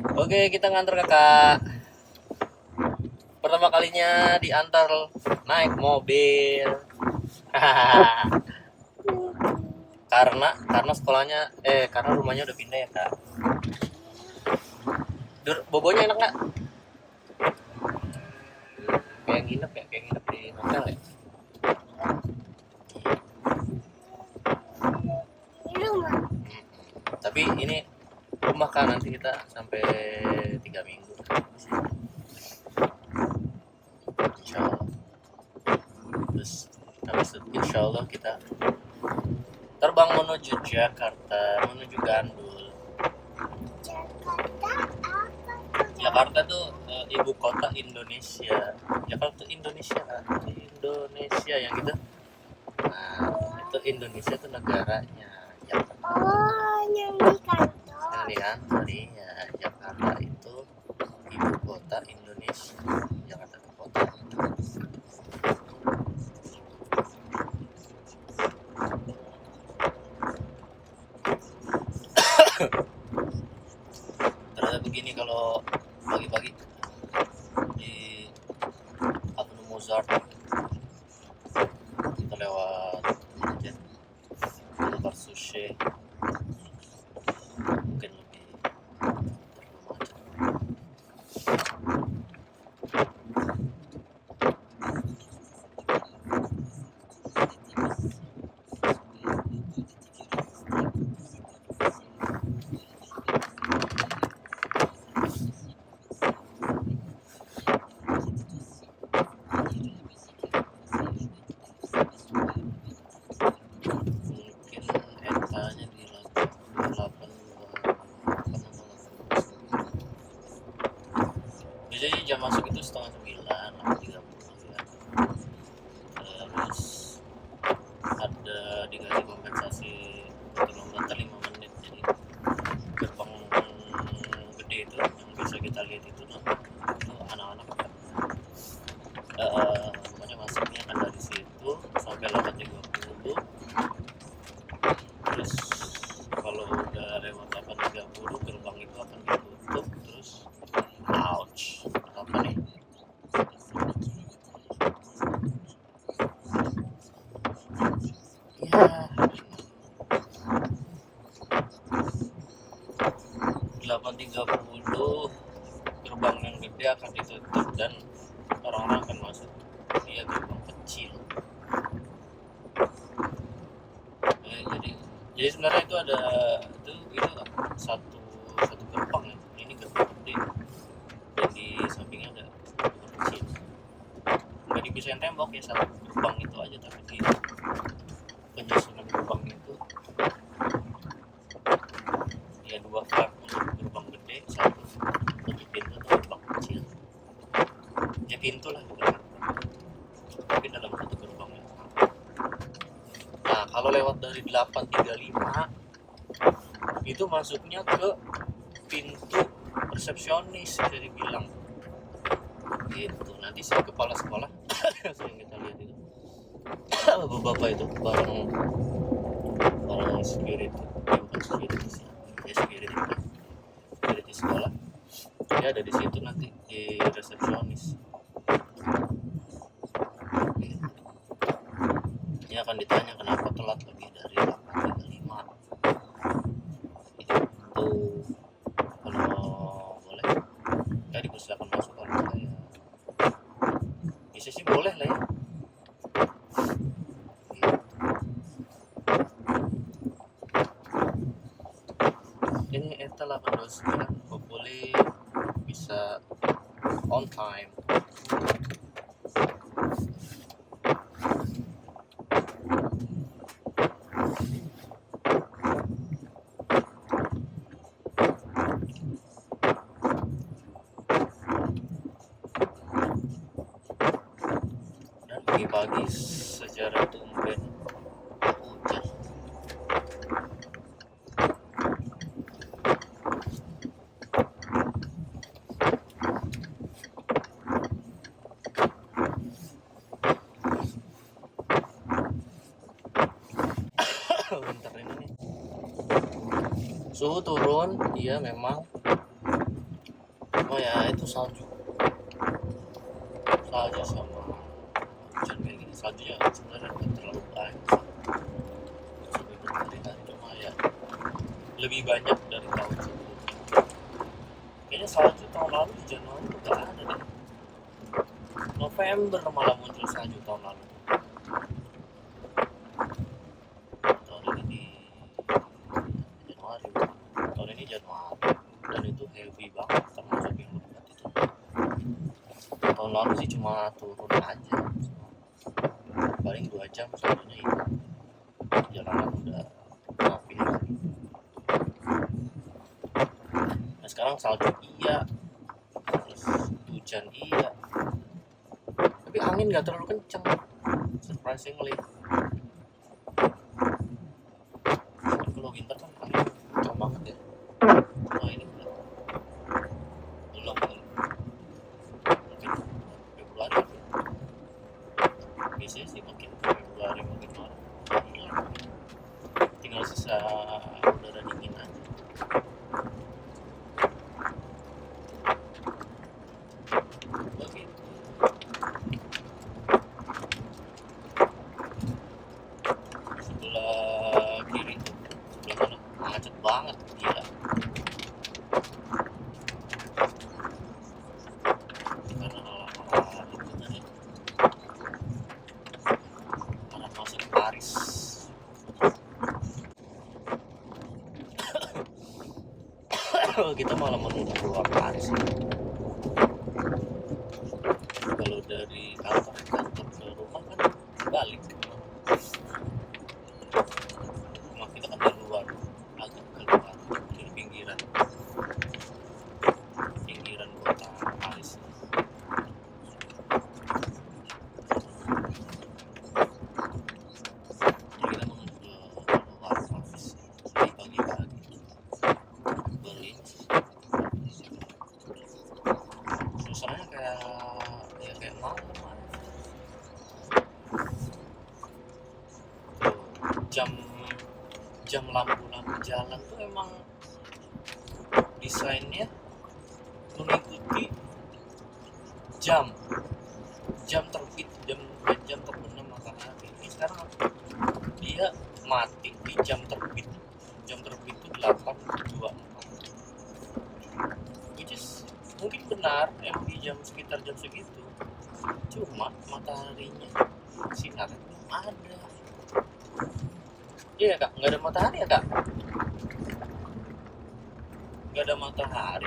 Oke, kita nganter kakak. Pertama kalinya diantar naik mobil. karena sekolahnya karena rumahnya udah pindah ya kak. Bobonya enak nggak? Kayak nginep ya, kayak nginep di hotel ya. Tapi ini rumah kan nanti kita sampai 3 minggu. Insya Allah. Terus habis itu insya Allah kita terbang menuju Jakarta, menuju Gandul. Jakarta tuh ibu kota Indonesia. Jakarta tuh Indonesia kan? Indonesia yang gitu. Nah, itu Indonesia tuh negaranya. Jakarta. Oh, yang di kantor. Yang di kantor ya. Jakarta itu ibu kota Indonesia. Jakarta itu kota. Ternyata begini kalau pagi-pagi di Avenue Mozart kita lewat aja Boulevard Suchet mungkin lebih terlalu macet. Mungkin etanya di 8 biasanya jam masuk itu 8:30 6:30 ya. Terus ada dikasih kompensasi kilometer 5 menit, jadi gerbang gede itu yang bisa kita lihat itu itu anak-anak pokoknya masuknya kan dari situ sampai 8:30. Terus kalau udah lewat 8:30 gerbang itu akan ditutup. Terus ouch, apa nih, ya 8:30 gerbang yang gede akan ditutup dan orang-orang akan masuk via gerbang kecil. Jadi sebenarnya itu ada itu satu satu gerbang ya. Ini gerbang gede dan di sampingnya ada gerbang kecil. Nggak dipisahin tembok ya, satu gerbang itu aja, tapi di penyusunan gerbang itu ya dua flag untuk gerbang gede, satu pintu atau gerbang kecil. Ya pintu lah bukan gerbang, tapi dalam satu gerbang itu. Nah, kalau lewat dari 8:35 itu masuknya ke pintu resepsionis, bisa dibilang gitu. Nanti si kepala sekolah sering kita lihat itu bapak-bapak itu bareng security, bukan security sih ya, security sekolah, dia ada di situ nanti di resepsionis gitu. Dia akan ditanya kenapa telat lebih dari 8:35 itu. Kalau boleh ya dipersilakan masuk, kalau saya bisa sih boleh lah ya. Ini eta 8:29, hopefully bisa on time. Dan pagi-pagi sejarah tumben hujan. Bentar ini nih. Suhu turun, iya memang. cuma ya itu salju sama hujan kayak gini. Saljunya sebenarnya nggak terlalu banyak sih sampai berhari-hari, cuma ya lebih banyak dari tahun sebelumnya. Kayaknya salju tahun lalu di Januari tuh nggak ada deh. November malah muncul salju tahun lalu. Tahun ini di Januari, tahun ini Januari, dan itu heavy banget, termasuk yang lebat itu. Tahun lalu sih cuma turun aja, paling 2 jam saljunya hilang, jalanan udah rapi lagi. Nah sekarang salju iya, terus hujan iya, tapi angin nggak terlalu kenceng, surprisingly. Kalau winter kan angin kenceng banget ya. Nah ini belum kali, mungkin Februari. Biasanya sih makin ke Februari makin Maret hilang, tinggal sisa udara dingin aja. Begitu. Sebelah kiri tuh, sebelah sana macet banget, gila. Karena arah itu tadi, arah masuk Paris. Kita malah menuju keluar Paris. Kalau dari kantor ke rumah kan balik. Rumah kita kan di luar, agak keluar, di pinggiran kota Paris. Jadi kita menuju ke luar Paris di pagi-pagi. Berlin suasananya kayak malam aja. Jam lampu-lampu jalan tuh emang desainnya mengikuti jam terbit, jam terbenam matahari. Ini sekarang dia mati di jam terbit itu 8.24, which is mungkin benar emang di sekitar jam segitu, cuma mataharinya sinarnya belum ada. Iya kak, nggak ada matahari ya kak, nggak ada matahari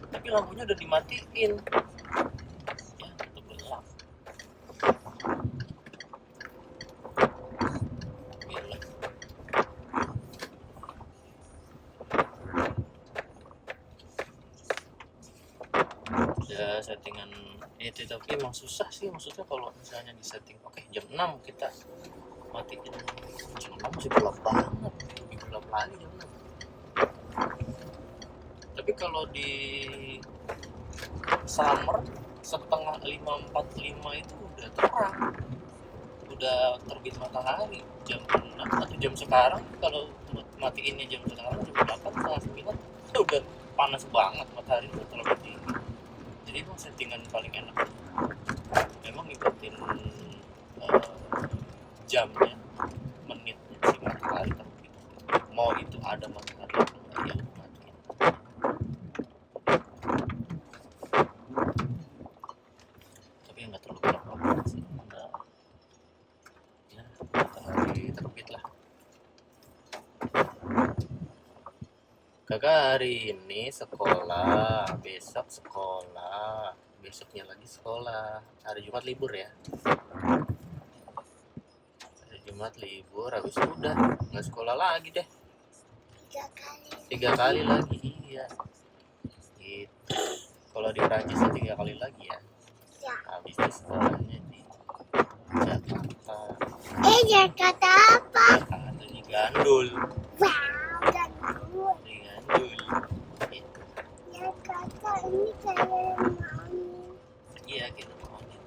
tapi lampunya udah dimatiin ya, tetap gelap. Gila. Ya settingan itu, tapi emang susah sih, maksudnya kalau misalnya di setting oke jam 6 kita matiin, jam 6 masih gelap banget, lebih gelap lagi jam 6. Tapi kalau di summer setengah 5:45 itu udah terang, udah terbit matahari. Jam 6 atau jam sekarang kalau matiinnya jam sekarang jam 8 setengah 9 itu udah panas banget, matahari udah terlalu tinggi. Jadi itu settingan paling enak memang ngikutin jamnya, menitnya si matahari terbit, mau itu ada matahari atau enggak ya matiin. Tapi nggak terlalu gelap sih, udah ya matahari terbit lah. Kakak hari ini sekolah, besok sekolah, besoknya lagi sekolah. Hari Jumat libur ya. Hari Jumat libur, habis itu udah nggak sekolah lagi deh. 3 kali lagi, iya. Gitu. Kalau di Prancis 3 kali lagi ya. Habis itu sekolahnya di Jakarta. Jakarta apa? Jakarta di Gandul. Wow, gandul. Di Gandul. Gitu. Jakarta ini kayak mami. Iya gitu pokoknya.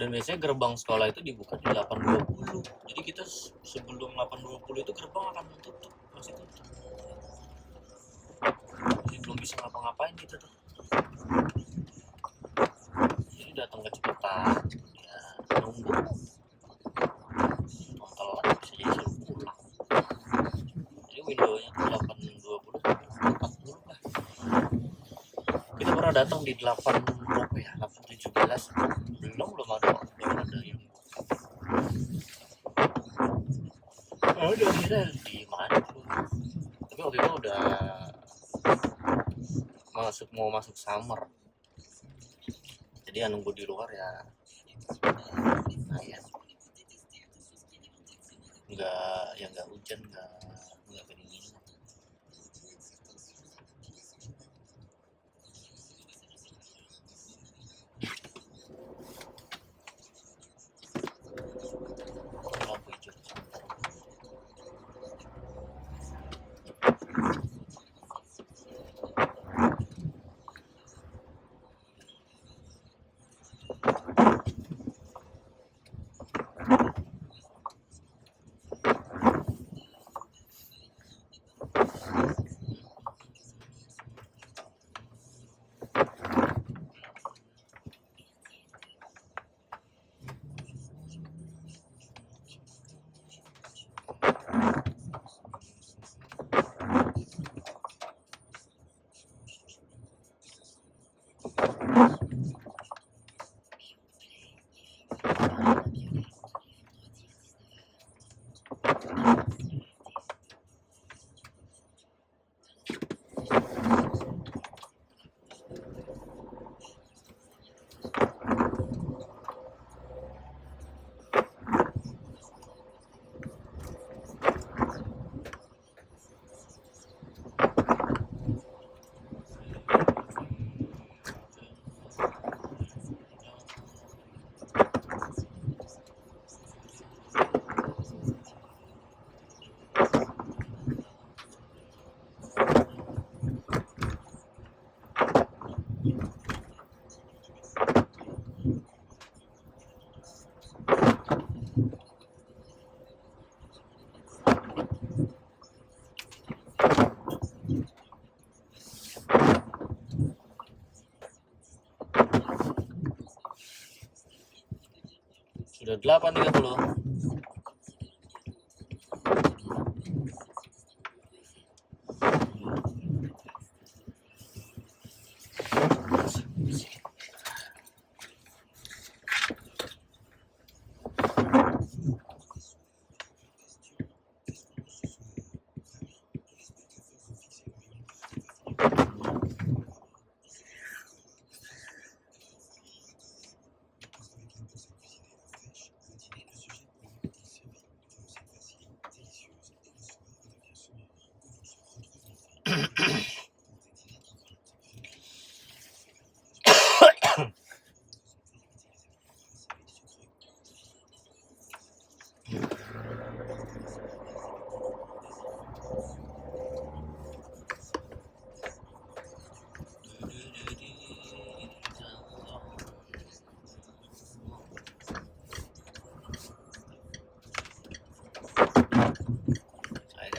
Dan biasanya gerbang sekolah itu dibuka di 8.20. Jadi kita sebelum 8.20 itu gerbang akan tutup, masih tutup. Jadi belum bisa ngapa-ngapain gitu tuh. Jadi datang kecepatan, ya nunggu. Telat bisa jadi suruh pulang. Jadi windownya tuh 8.20 40 lah. Kita pernah datang di 8 berapa ya? 8.17. Belum ada yang udah kira di mana tuh. Tapi waktu itu udah mau masuk summer. Jadi ya nunggu di luar ya lumayan. Nggak hujan, nggak kedinginan. Lampu hijau sebentar. Sudah 8.30.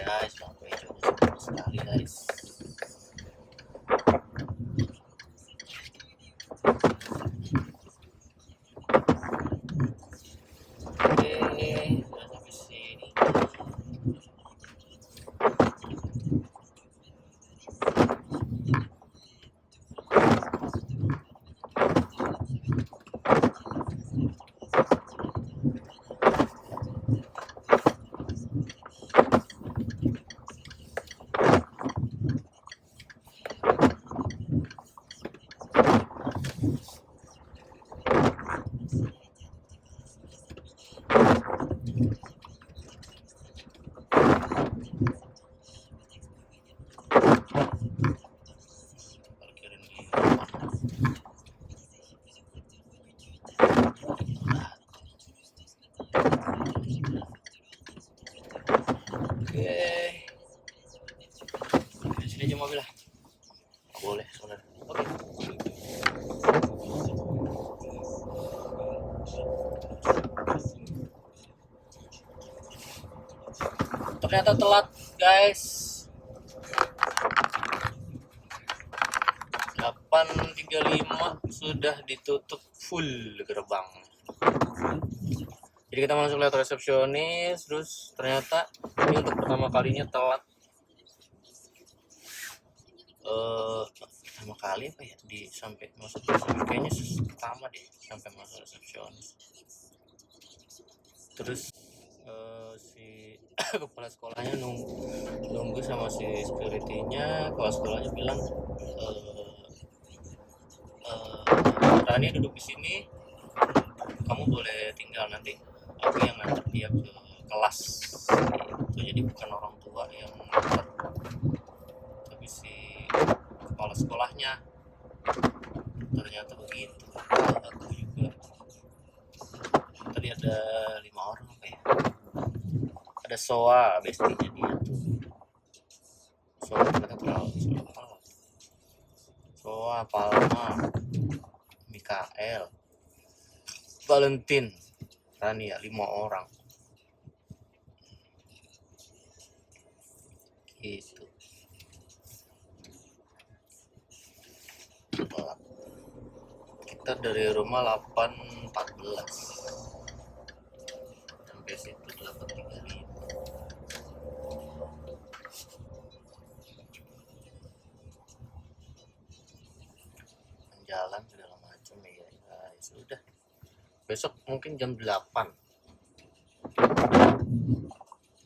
Guys, lampu hijau sekali guys. Oke, udah sampai sini. Parkirin di depan. Oke. Di sini aja mobil lah. Boleh sebenarnya. Oke. ternyata telat guys. 8.35 sudah ditutup full gerbang. Jadi kita masuk lewat resepsionis, terus ternyata ini untuk pertama kalinya telat. Pertama kali apa ya, di sampai masuk resepsionis kayaknya pertama deh sampai masuk resepsionis. Terus si kepala sekolahnya nunggu sama si security-nya. Kepala sekolahnya bilang Rani duduk di sini, kamu boleh tinggal, nanti aku yang nganter dia ke kelas gitu. Jadi bukan orang tua yang nganter, tapi si kepala sekolahnya. Ternyata begitu. Aku juga tadi ada 5 orang apa ya, ada Soa bestinya dia tuh. Soa ternyata terlalu Soa, Palma, Mikael, Valentin, Rania, 5 orang gitu. Kita dari rumah 8.14 sampai situ 8.35. Jalan segala macam ya, sudah. Besok mungkin jam 8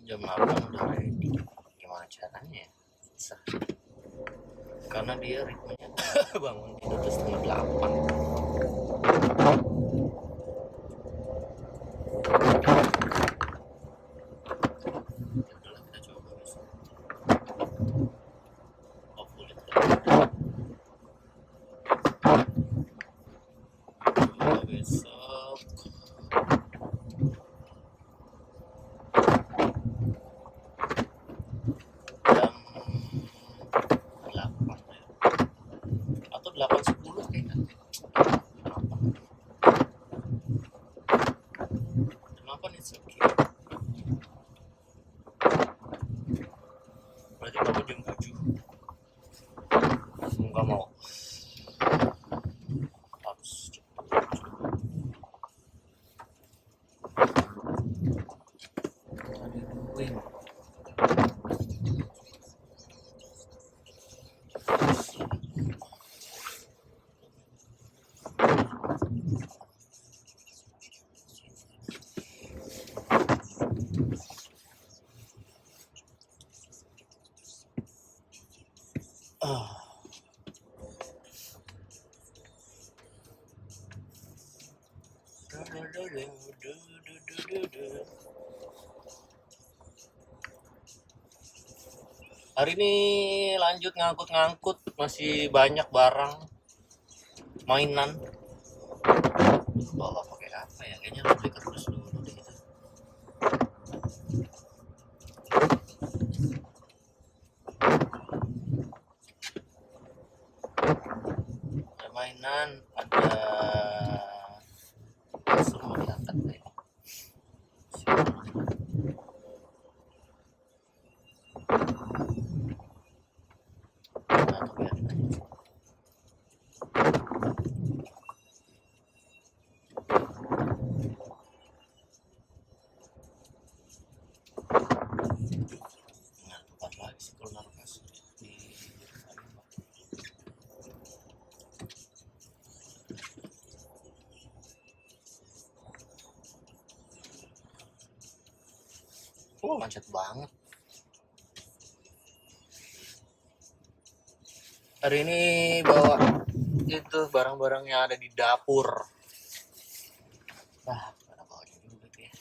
udah ready. Gimana caranya ya? Susah. Karena dia ritmenya bangun tidur tuh setengah 8. Udahlah, kita coba besok. Hopefully besok jam 8 ya. Atau 8.10 kayaknya. Kenapa nih okay. Berarti kamu jam 7. Nggak mau. Harus cepet. Hari ini lanjut ngangkut-ngangkut, masih banyak barang mainan. Bawa pakai apa ya? Kayaknya harus beli kardus dulu deh. Ada mainan, ada semua diangkat deh. Atau biarin aja. Nah, tempat lagi sih kalau naruh kasur di macet banget. Hari ini bawa itu barang-barang yang ada di dapur. Nah, mana bawanya juga tuh ya.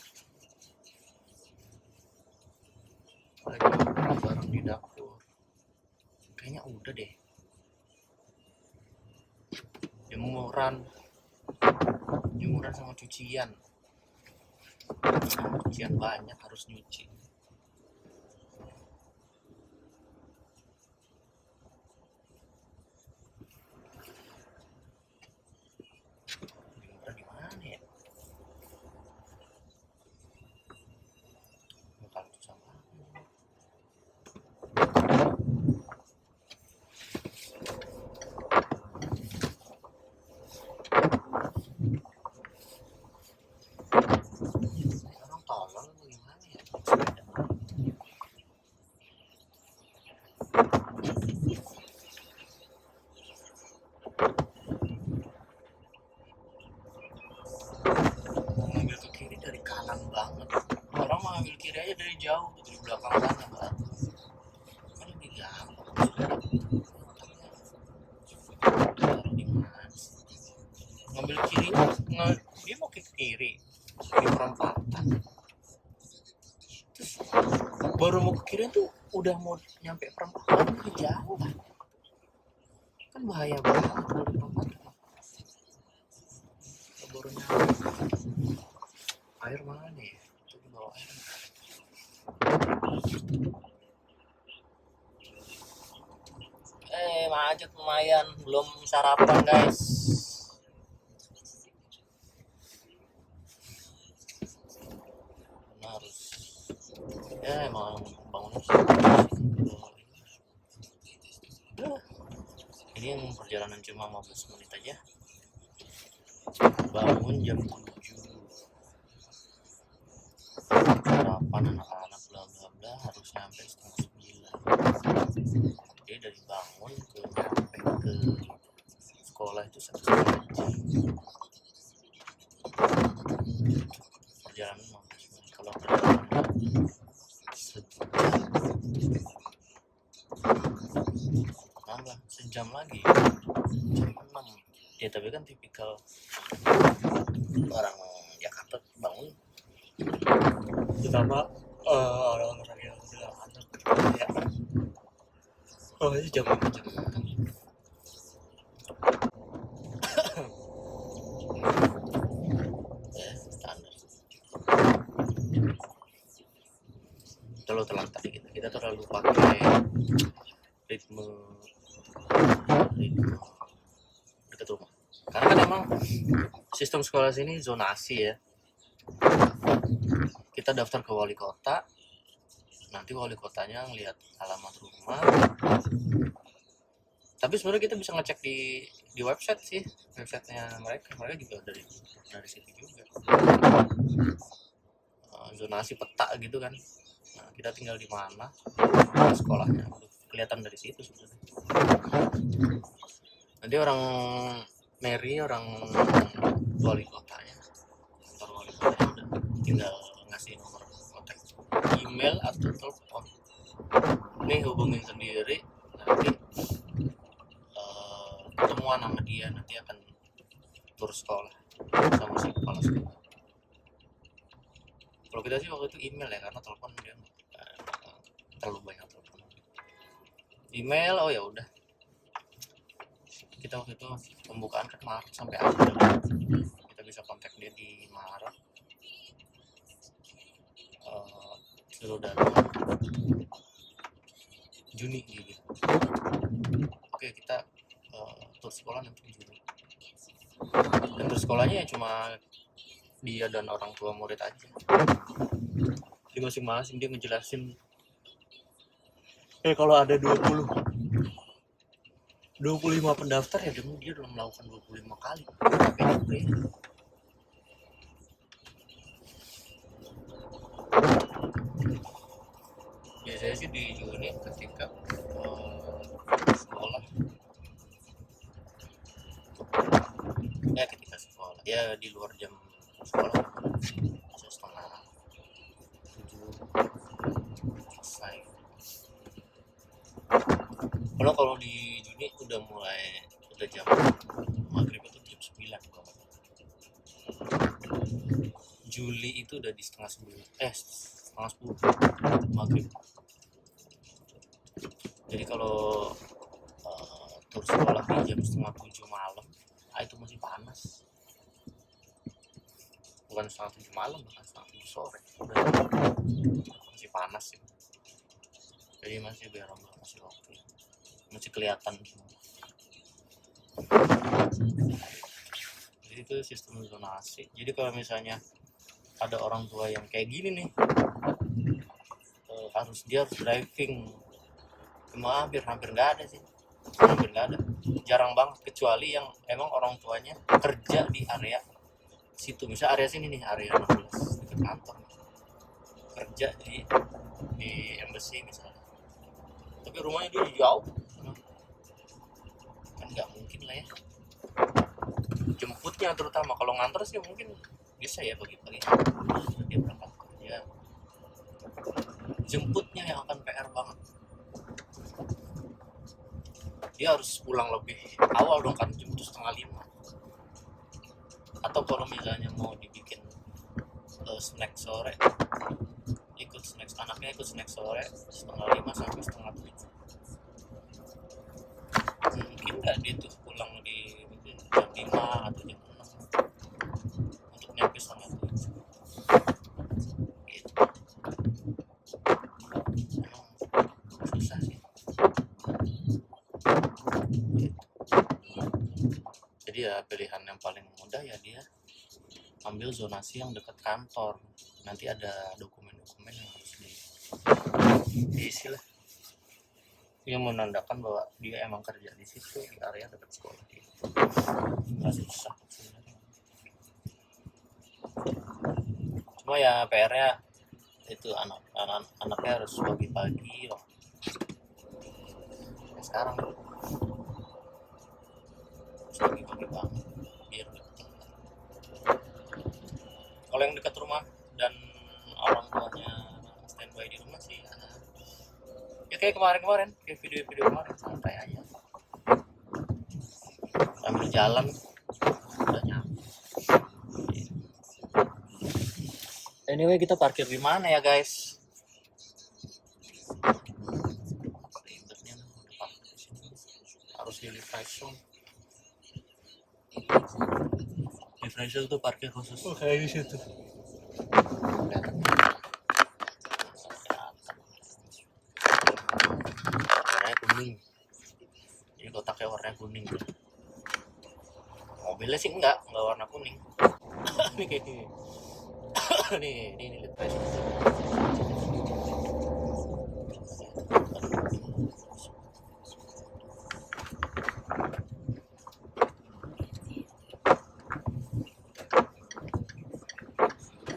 Ada barang di dapur. Kayaknya udah deh. Jemuran sama cucian. Nah, cucian banyak, harus nyuci. Jemuran di mana ya? Bukan sama. kiri aja dari jauh, dari belakang sana kan lebih gampang taruh di mana, ngambil kiri, dia mau ke kiri di perempatan, terus baru mau ke kiri tuh udah mau nyampe perempatan, udah jauh kan bahaya banget kalau di perempatan. Baru nyampe air mana ya, itu di bawah air. Macet lumayan, belum sarapan guys. Harus ya emang bangunnya ini yang perjalanan cuma 15 menit aja, bangun jam 7, sarapan anak-anak bla bla bla, harus nyampe setengah 9. Jadi dari bangun ke nyampe ke sekolah itu 1 jam. Perjalanan 15 menit, kalau perjalanan nambah sejam lagi, jam 6 ya. Tapi kan tipikal orang Jakarta bangun, terutama orang-orang yang udah anak ya, ini jam 5 jam 6 ya standar. Terlalu telat tadi kita terlalu pakai ritme dekat rumah, karena kan emang sistem sekolah sini zonasi ya. Kita daftar ke wali kota, nanti wali kotanya ngelihat alamat rumah. Tapi sebenarnya kita bisa ngecek di website sih, websitenya mereka juga dari situ juga. Zonasi peta gitu kan. Nah, kita tinggal di mana, sekolahnya kelihatan dari situ sebenarnya. Nanti orang Mary, orang wali kotanya, kantor wali kotanya udah tinggal ngasih nomor kontak, email atau telepon. Nih hubungin sendiri, nanti ketemuan sama dia, nanti akan tur sekolah sama si kepala sekolah. Kalau kita sih waktu itu email ya, karena telepon dia terlalu banyak telepon. Email, oh ya udah. Kita waktu itu pembukaan kan Maret sampai April. Kita bisa kontak dia di Maret. Sudah Juni gitu. Oke, kita tur sekolah nanti Juni. Dan tur sekolahnya ya cuma dia dan orang tua murid aja. Di masing-masing dia ngejelasin kalau ada 25 pendaftar ya, dia udah melakukan 25 kali PDP. Biasanya sih di Juni ketika sekolah ya di luar jam sekolah, bisa setengah 7 selesai. Kalau di Juni udah jam maghrib itu jam 9 kalau Juli itu udah di setengah 10 maghrib. Jadi kalau tur sekolah di jam setengah 7 malam, itu masih panas. Bukan setengah 7 malam, bukan setengah 7 sore, masih panas sih. Jadi masih biar masih oke, masih kelihatan semua. Jadi itu sistem zonasi. Jadi kalau misalnya ada orang tua yang kayak gini nih, dia harus driving. Cuma hampir nggak ada sih, jarang banget, kecuali yang emang orang tuanya kerja di area situ. Misal area sini nih, area 16 dekat kantor, kerja di embassy misalnya, tapi rumahnya dia jauh, kan nggak mungkin lah ya jemputnya. Terutama kalau nganter sih mungkin bisa ya, pagi-pagi dia berangkat kerja, Jemputnya yang akan PR banget. Dia harus pulang lebih awal dong kan, jam 4:30. Atau kalau misalnya mau dibikin snack sore, anaknya ikut snack sore 4:30 sampai 5:30. Mungkin nggak dia tuh pulang di jam 5 atau jam 6 untuk nyampe 5:30 gitu. Emang susah sih gitu. Jadi ya pilihan yang paling mudah ya dia ambil zonasi yang dekat kantor. Nanti ada dokumen-dokumen yang harus diisi lah, yang menandakan bahwa dia emang kerja di situ, di area dekat sekolah gitu. Nggak susah sebenarnya. Cuma ya PR-nya itu anaknya harus pagi-pagi loh. Ya, sekarang harus pagi-pagi banget biar deket. Kalau yang dekat rumah dan orang tuanya standby di rumah sih ya kayak kemarin kayak video-video kemarin, santai aja sambil jalan udah nyampe. Anyway, kita parkir di mana ya guys? Ribetnya harus di refreshing. Refreshing tuh parkir khusus. Oh, kayak di situ. Warnanya kuning. Jadi kotaknya warnanya kuning. Mobilnya sih enggak warna kuning. Ini kayak gini. Ini lihat guys.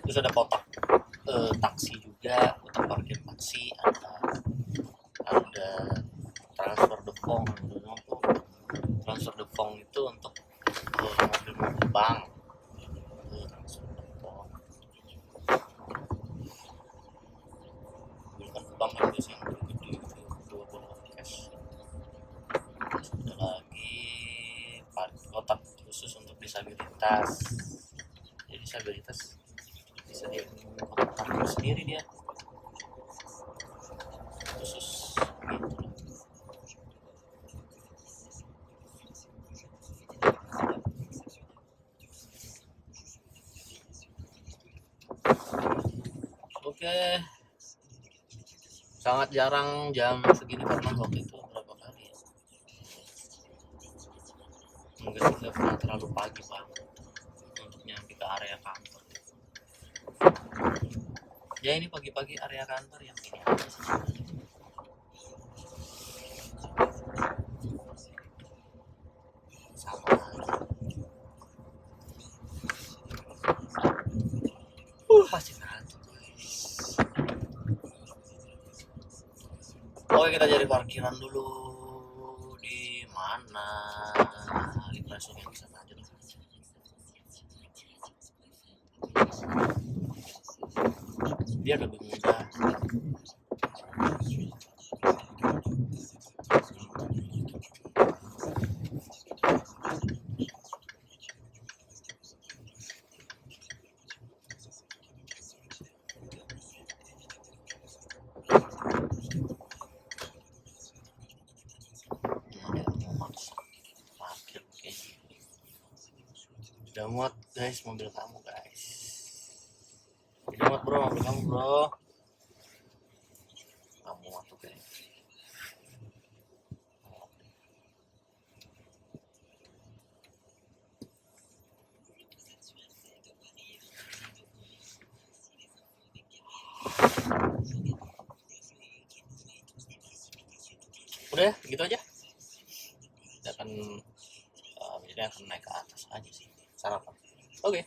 Terus ada kotak taksi juga, kotak parkir taksi, ada transfer depong. Transfer depong itu untuk mobil-mobil bank. Bank kan biasanya gede-gede bawa cash. Terus ada lagi kotak khusus untuk disabilitas. Jadi disabilitas bisa dia parkir sendiri, dia khusus gitu. Oke. Sangat jarang jam segini karena waktu itu berapa kali ya, mungkin tidak pernah terlalu pagi banget untuk nyampe ke area kantor. Ya ini pagi-pagi area kantor yang ini aja sih sama aja. Pasti ngantuk guys. Oke, kita cari parkiran dulu. Di mana? Di Presung yang bisa aja lah. Dia lebih mudah. Udah muat guys mobil kamu guys. Udah muat bro mobil kamu bro. Kamu muat tuh guys. Udah gitu aja. Kita akan ini akan naik ke atas aja sih sarapan. Oke.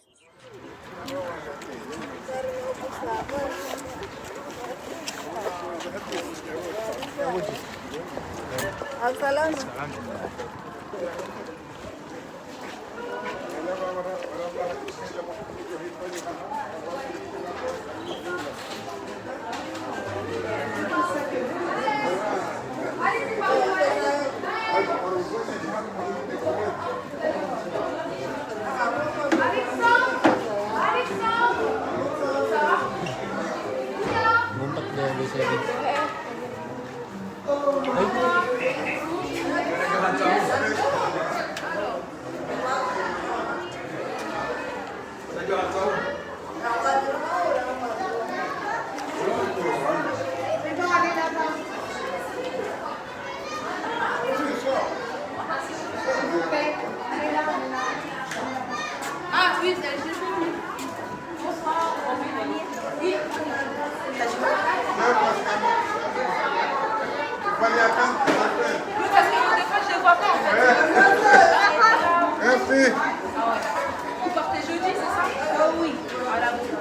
Oui, parce que des fois, je les vois pas en fait. Merci. Vous partez jeudi, c'est ça? Oui. Voilà, vous.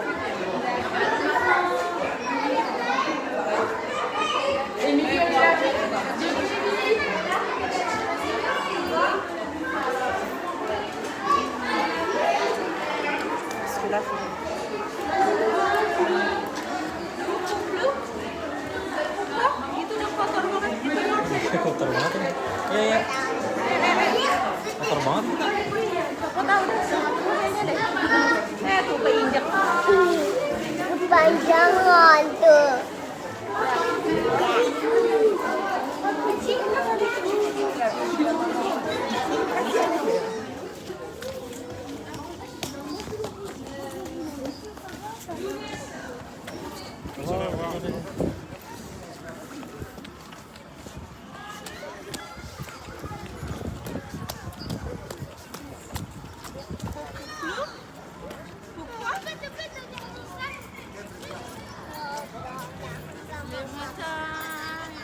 Parce que là, itu udah kotor banget. Kotor banget ini. Iya, iya. Kotor banget. Aku tahu deh, tuh keinjak. Panjangan tuh. Le matin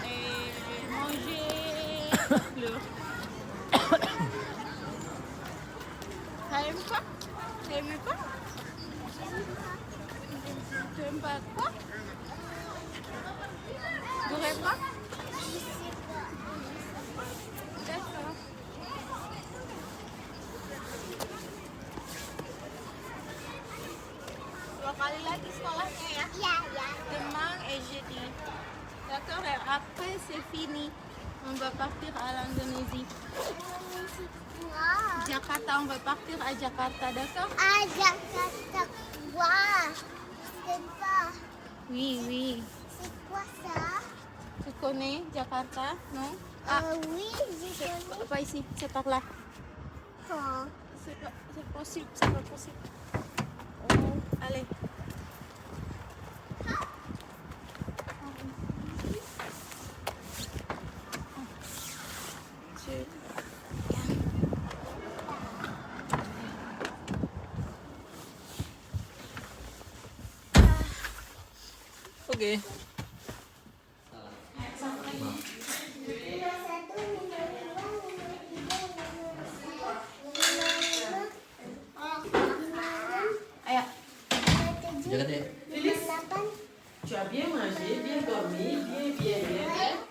et manger le... T'aimes pas? T'aimes pas? T'aimes pas quoi? T'aurais pas? D'accord. Dua kali lagi sekolahnya ya? Ya, ya. Demain et jeudi. D'accord, et après c'est fini. On va partir à l'Indonésie. Wah. Jakarta, on va partir à Jakarta, d'accord? Ada kata wah. C'est pas. Oui, oui. C'est quoi ça? Tu connais Jakarta, non? Ah, Oui, je connais. pas ici, c'est par là. Oh. C'est possible, c'est pas possible. Oh, allez. Oke. Ayo. Jangan deh. Tu as bien mangé, bien dormi, bien.